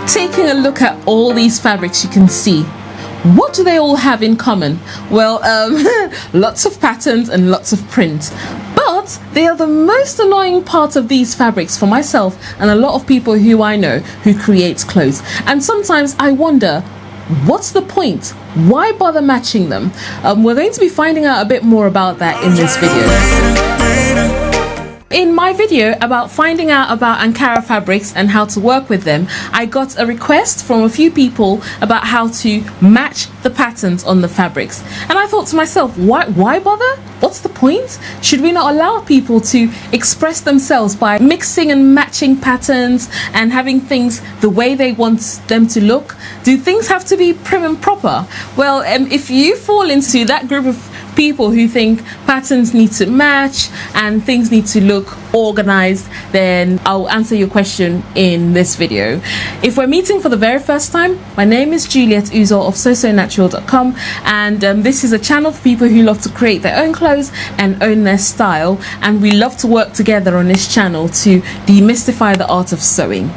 Taking a look at all these fabrics, you can see, what do they all have in common? Well, lots of patterns and lots of print. But they are the most annoying part of these fabrics for myself and a lot of people who I know who create clothes. And sometimes I wonder, what's the point? Why bother matching them? We're going to be finding out a bit more about that in this video. In my video about finding out about Ankara fabrics and how to work with them, I got a request from a few people about how to match the patterns on the fabrics. And I thought to myself, why bother? What's the point? Should we not allow people to express themselves by mixing and matching patterns and having things the way they want them to look? Do things have to be prim and proper? Well, if you fall into that group of people who think patterns need to match and things need to look organized, then I'll answer your question in this video. If we're meeting for the very first time, my name is Juliet Uzor of sewsonatural.com, and this is a channel for people who love to create their own clothes and own their style, and we love to work together on this channel to demystify the art of sewing.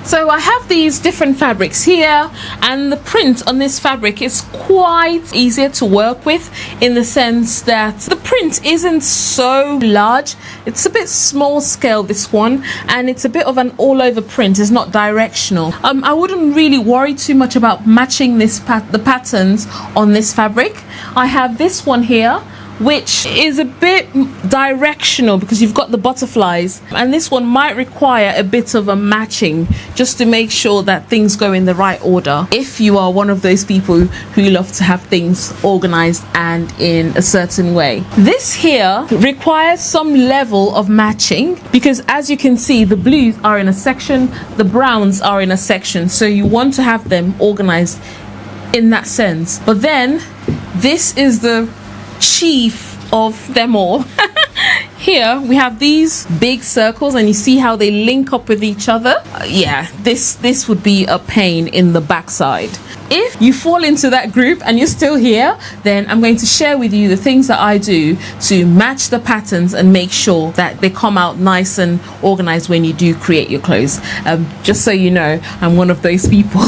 So I have these different fabrics here, and the print on this fabric is quite easier to work with in the sense that the print isn't so large. It's a bit small scale, this one, and it's a bit of an all over print. It's not directional. I wouldn't really worry too much about matching the patterns on this fabric. I have this one here, which is a bit directional because you've got the butterflies, and this one might require a bit of a matching just to make sure that things go in the right order if you are one of those people who love to have things organized and in a certain way. This here requires some level of matching because, as you can see, the blues are in a section, the browns are in a section, so you want to have them organized in that sense. But then this is the chief of them all. Here we have these big circles, and you see how they link up with each other. Yeah, this would be a pain in the backside. If you fall into that group and you're still here, then I'm going to share with you the things that I do to match the patterns and make sure that they come out nice and organized when you do create your clothes. Just so you know, I'm one of those people.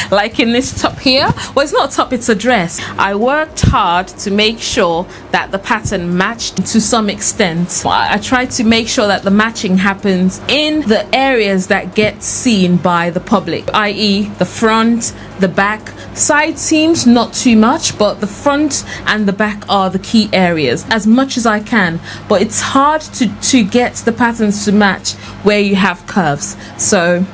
Like in this top here, well, it's not a top, it's a dress. I worked hard to make sure that the pattern matched to some extent. I try to make sure that the matching happens in the areas that get seen by the public, i.e. the front, the back. Side seams not too much, but the front and the back are the key areas as much as I can. But it's hard to get the patterns to match where you have curves. So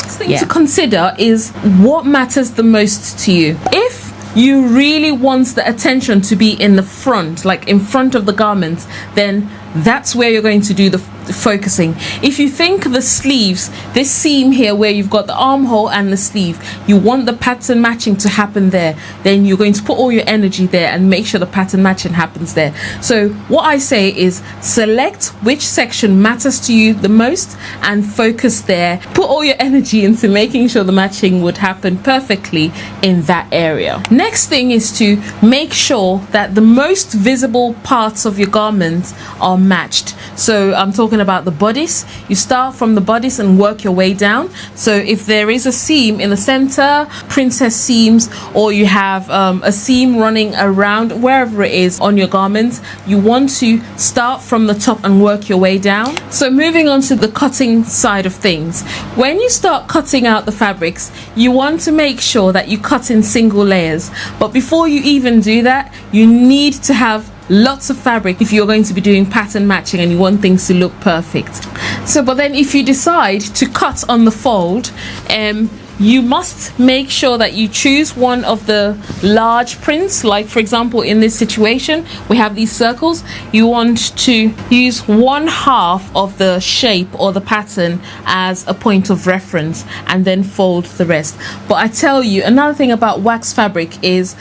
thing to consider is what matters the most to you. If you really want the attention to be in the front, like in front of the garment, then that's where you're going to do the focusing. If you think the sleeves, this seam here where you've got the armhole and the sleeve, you want the pattern matching to happen there, then you're going to put all your energy there and make sure the pattern matching happens there. So what I say is select which section matters to you the most and focus there. Put all your energy into making sure the matching would happen perfectly in that area. Next thing is to make sure that the most visible parts of your garment are matched. So I'm talking about the bodice. You start from the bodice and work your way down. So if there is a seam in the center, princess seams, or you have a seam running around wherever it is on your garment, you want to start from the top and work your way down. So moving on to the cutting side of things, when you start cutting out the fabrics, you want to make sure that you cut in single layers. But before you even do that, you need to have lots of fabric if you're going to be doing pattern matching and you want things to look perfect. So but then if you decide to cut on the fold, you must make sure that you choose one of the large prints. Like for example, in this situation we have these circles. You want to use 1/2 of the shape or the pattern as a point of reference and then fold the rest. But I tell you, another thing about wax fabric is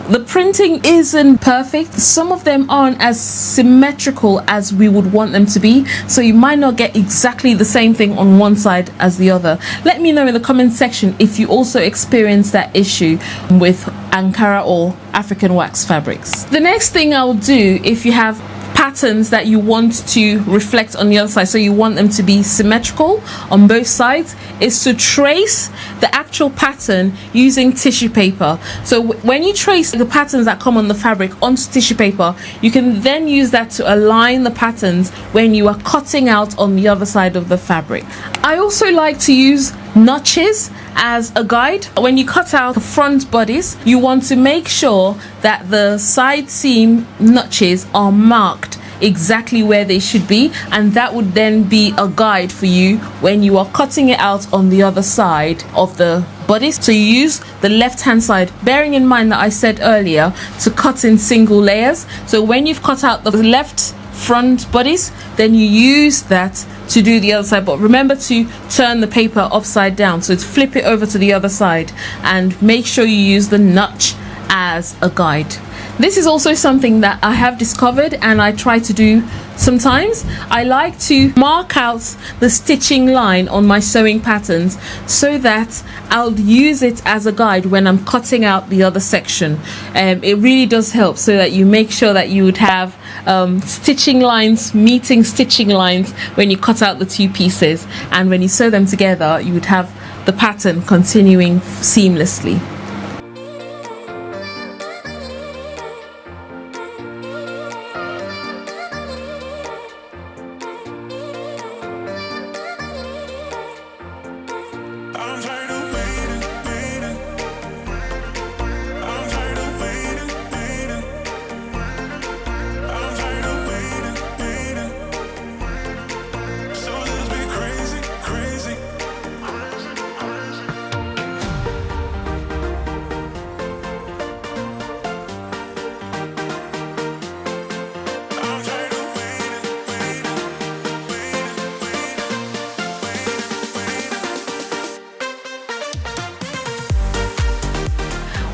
the printing isn't perfect. Some of them aren't as symmetrical as we would want them to be, so you might not get exactly the same thing on one side as the other. Let me know in the comment section if you also experience that issue with Ankara or African wax fabrics. The next thing I'll do, if you have patterns that you want to reflect on the other side, so you want them to be symmetrical on both sides, is to trace the actual pattern using tissue paper. So when you trace the patterns that come on the fabric onto tissue paper, you can then use that to align the patterns when you are cutting out on the other side of the fabric. I also like to use notches as a guide. When you cut out the front bodice, you want to make sure that the side seam notches are marked exactly where they should be, and that would then be a guide for you when you are cutting it out on the other side of the bodice. So you use the left hand side, bearing in mind that I said earlier to cut in single layers. So when you've cut out the left front bodice, then you use that to do the other side, but remember to turn the paper upside down, so to flip it over to the other side, and make sure you use the notch as a guide. This is also something that I have discovered and I try to do sometimes. I like to mark out the stitching line on my sewing patterns so that I'll use it as a guide when I'm cutting out the other section. It really does help, so that you make sure that you would have stitching lines meeting stitching lines when you cut out the two pieces, and when you sew them together you would have the pattern continuing seamlessly.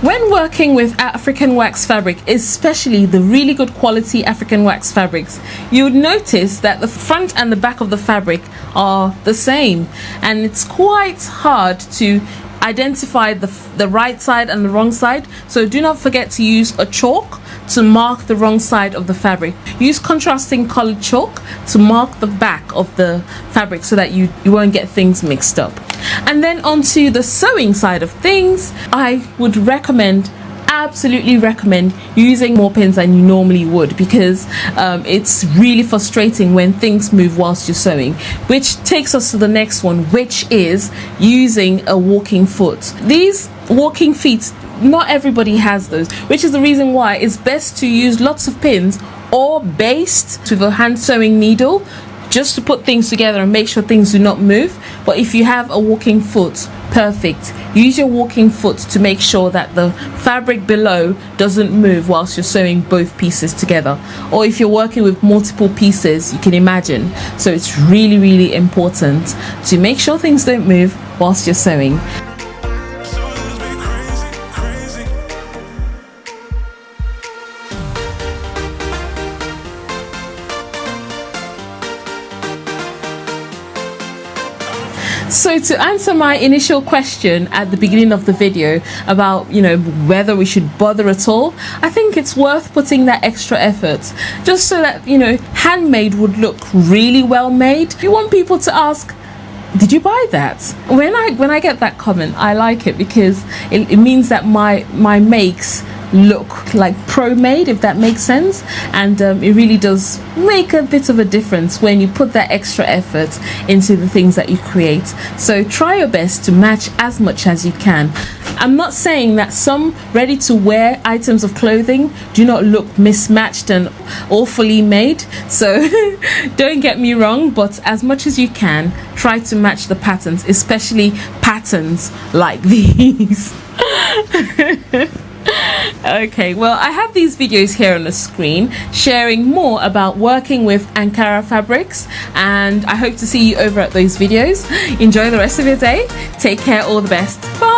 When working with African wax fabric, especially the really good quality African wax fabrics, you would notice that the front and the back of the fabric are the same, and it's quite hard to identify the right side and the wrong side. So do not forget to use a chalk to mark the wrong side of the fabric. Use contrasting colored chalk to mark the back of the fabric so that you won't get things mixed up. And then onto the sewing side of things, I would absolutely recommend using more pins than you normally would, because it's really frustrating when things move whilst you're sewing. Which takes us to the next one, which is using a walking foot. These walking feet, not everybody has those, which is the reason why it's best to use lots of pins or baste with a hand sewing needle, just to put things together and make sure things do not move. But if you have a walking foot, perfect. Use your walking foot to make sure that the fabric below doesn't move whilst you're sewing both pieces together. Or if you're working with multiple pieces, you can imagine. So it's really, really important to make sure things don't move whilst you're sewing. So to answer my initial question at the beginning of the video about, whether we should bother at all, I think it's worth putting that extra effort, just so that, handmade would look really well made. You want people to ask, did you buy that? When I get that comment, I like it, because it means that my makes look like pro-made, if that makes sense. And it really does make a bit of a difference when you put that extra effort into the things that you create. So try your best to match as much as you can. I'm not saying that some ready-to-wear items of clothing do not look mismatched and awfully made, so don't get me wrong, but as much as you can, try to match the patterns, especially patterns like these. Okay, well, I have these videos here on the screen sharing more about working with Ankara fabrics, and I hope to see you over at those videos. Enjoy the rest of your day. Take care. All the best. Bye.